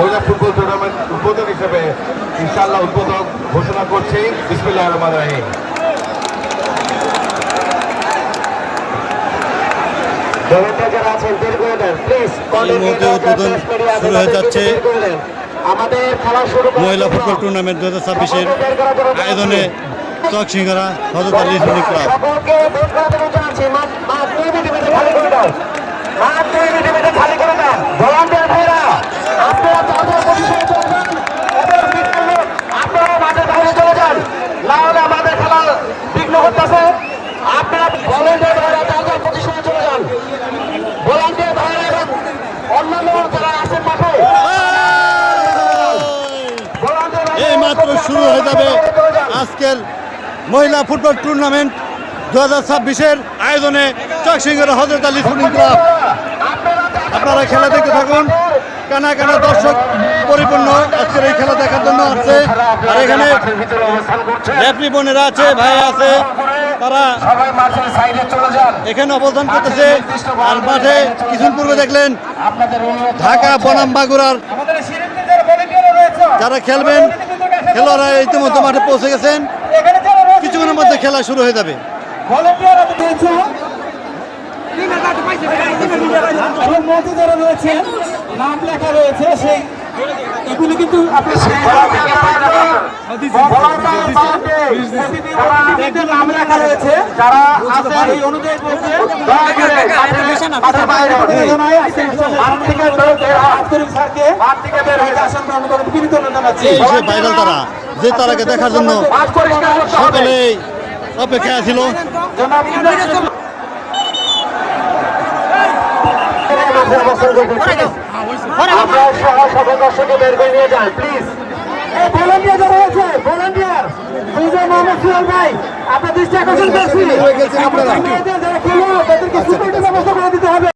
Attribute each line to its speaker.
Speaker 1: মহিলা football tournament উদ্বোধক হিসেবে ইনশাআল্লাহ উদ্বোধক ঘোষণা করছি। বিসমিল্লাহির রহমানির রহিম। যারা আছেন বের করে দেন প্লিজ।
Speaker 2: উদ্বোধন শুরু হয়ে যাচ্ছে
Speaker 1: আমাদের খেলা শুরু
Speaker 2: মহিলা ফুটবল টুর্নামেন্ট 2026-এর আয়োজনে চকসিংহরা হযরত আলী সুন্নি ক্লাব।
Speaker 1: সকলকে বের করে দেওয়া চাচ্ছি। মাঠ 2 মিনিটে খালি করে দাও। মাঠ 2 মিনিটে খালি করে দাও। ভলান্টিয়ার ভাইরা আপনারা তাদের পজিশনে চলে যান। আপনারা মাঠের বাইরে চলে যান, না হলে আমাদের খেলা বিঘ্ন ঘটতেছে। আপনারা ভলান্টিয়ার ভাইরা তাদের পজিশনে চলে যান। ভলান্টিয়ার ভাইরা এবং অন্যান্য যারা আছেন মাঠে
Speaker 2: এই মাত্র শুরু হয়ে যাবে আজকের মহিলা ফুটবল টুর্নামেন্ট 2026-এর আয়োজনে চকসিংহের হযরত আলী সুন্নি ক্লাব। আপনারা খেলা দেখতে থাকুন। কানা কানা দর্শক পরিপূর্ণ আজকের এই খেলা দেখার জন্য আসছে। আর এখানে রেফারি বোনেরা আছে, ভাই আছে, তারা এখানে অবস্থান করতেছে। আর মাঠে কিছুক্ষণ পূর্বে দেখলেন ঢাকা বনাম মাগুরার যারা খেলবেন খেলোয়াড়রা ইতিমধ্যে মাঠে পৌঁছে গেছেন। কিছুক্ষণের মধ্যে খেলা শুরু হয়ে যাবে।
Speaker 3: যারা রয়েছে নাম লেখা রয়েছে সেই এগুলি কিন্তু নাম লেখা রয়েছে যারা আছে এই অনুযায়ী
Speaker 2: ভাইরাল তারা যে তারাকে দেখার জন্য সকলেই অপেক্ষায় ছিল।
Speaker 1: আমরা সহ সকল দর্শককে বের করে নিয়ে যাই প্লিজ। ভলান্টিয়ার যারা রয়েছে, ভলান্টিয়ার মোহাম্মদ সুহেল ভাই আপনার দৃষ্টি আকর্ষণ করছি। যারা খেলোয়াড় তাদেরকে সুপারিটের ব্যবস্থা করে দিতে